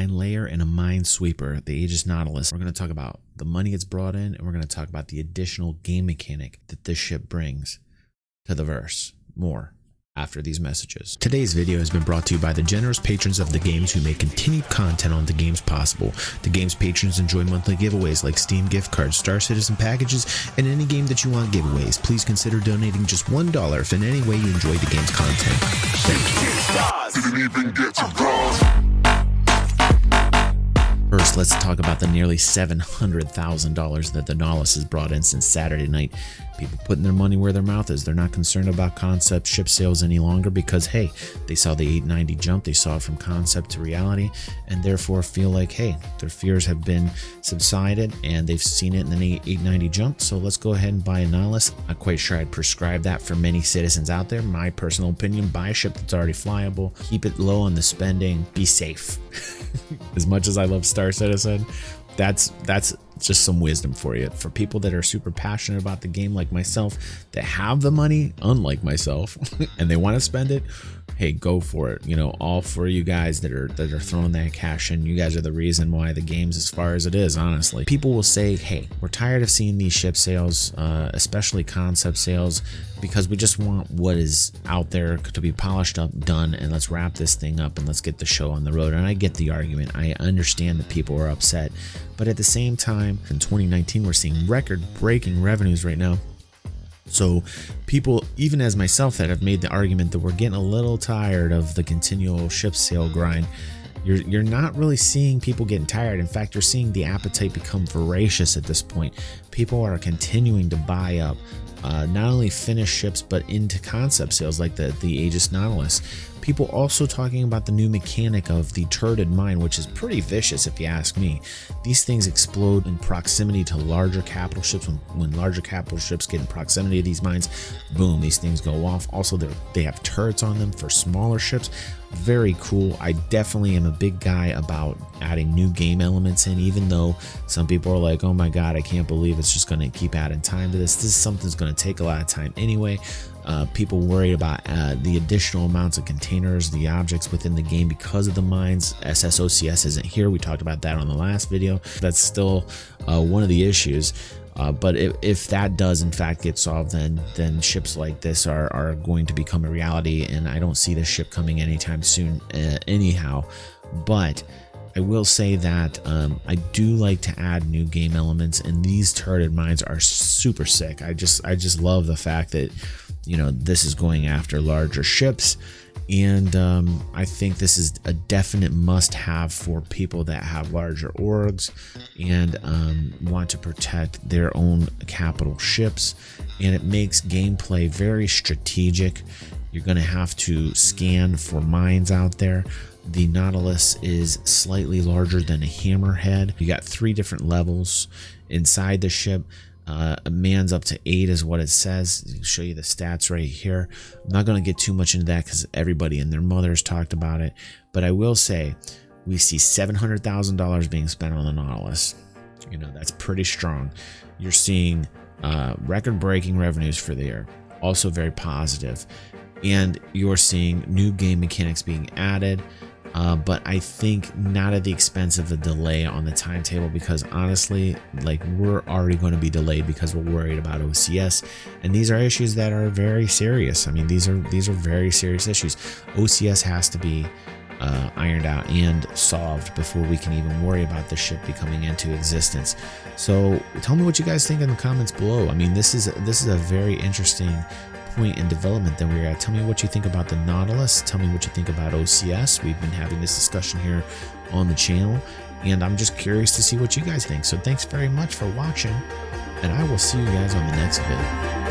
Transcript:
mine layer and a mine sweeper, the Aegis Nautilus. We're going to talk about the money it's brought in, and we're going to talk about the additional game mechanic that this ship brings to the verse. More after these messages. Today's video has been brought to you by the generous patrons of the games who make continued content on the games possible. The games patrons enjoy monthly giveaways like Steam gift cards, Star Citizen packages, and any game that you want giveaways. Please consider donating just $1 if in any way you enjoy the game's content. Thank you. First, let's talk about the nearly $700,000 that the Nautilus has brought in since Saturday night. People putting their money where their mouth is. They're not concerned about concept ship sales any longer because, hey, they saw the 890 jump. They saw it from concept to reality, and therefore feel like, hey, their fears have been subsided and they've seen it in the 890 jump. So let's go ahead and buy a Nautilus. Not quite sure I'd prescribe that for many citizens out there. My personal opinion, buy a ship that's already flyable. Keep it low on the spending. Be safe. As much as I love Star Citizen, that's just some wisdom for you. For people that are super passionate about the game like myself, that have the money, unlike myself, and they want to spend it, hey, go for it. You know, all for you guys that are throwing that cash in. You guys are the reason why the game's as far as it is, honestly. People will say, hey, we're tired of seeing these ship sales, especially concept sales, because we just want what is out there to be polished up, done, and let's wrap this thing up and let's get the show on the road. And I get the argument. I understand that people are upset, but at the same time, in 2019, we're seeing record-breaking revenues right now. So people, even as myself, that have made the argument that we're getting a little tired of the continual ship sale grind, you're not really seeing people getting tired. In fact, you're seeing the appetite become voracious at this point. People are continuing to buy up not only finished ships, but into concept sales like the Aegis Nautilus. People also talking about the new mechanic of the turreted mine, which is pretty vicious if you ask me. These things explode in proximity to larger capital ships. When larger capital ships get in proximity to these mines, boom, these things go off. Also, they have turrets on them for smaller ships. Very cool. I definitely am a big guy about adding new game elements in, even though some people are like, oh my god, I can't believe it's just going to keep adding time to this. This is something that's going to take a lot of time anyway. People worried about the additional amounts of containers, the objects within the game because of the mines. SSOCS isn't here. We talked about that on the last video. That's still one of the issues. But if that does in fact get solved, then ships like this are going to become a reality, and I don't see this ship coming anytime soon anyhow. But I will say that I do like to add new game elements, and these turreted mines are super sick. I just love the fact that, you know, this is going after larger ships, and I think this is a definite must-have for people that have larger orgs and want to protect their own capital ships. And it makes gameplay very strategic. You're going to have to scan for mines out there. The Nautilus is slightly larger than a hammerhead. You got 3 different levels inside the ship. A man's up to 8 is what it says. I'll show you the stats right here. I'm not going to get too much into that because everybody and their mothers talked about it, but I will say we see $700,000 being spent on the Nautilus. You know, that's pretty strong. You're seeing record-breaking revenues for the year, also very positive, and you're seeing new game mechanics being added. But I think not at the expense of a delay on the timetable, because honestly, like, we're already going to be delayed because we're worried about OCS, and these are issues that are very serious. I mean, these are very serious issues. OCS has to be ironed out and solved before we can even worry about the ship becoming into existence. So tell me what you guys think in the comments below. I mean, this is a very interesting point in development that we're at. Tell me what you think about the Nautilus. Tell me what you think about OCS. We've been having this discussion here on the channel, and I'm just curious to see what you guys think. So thanks very much for watching, and I will see you guys on the next video.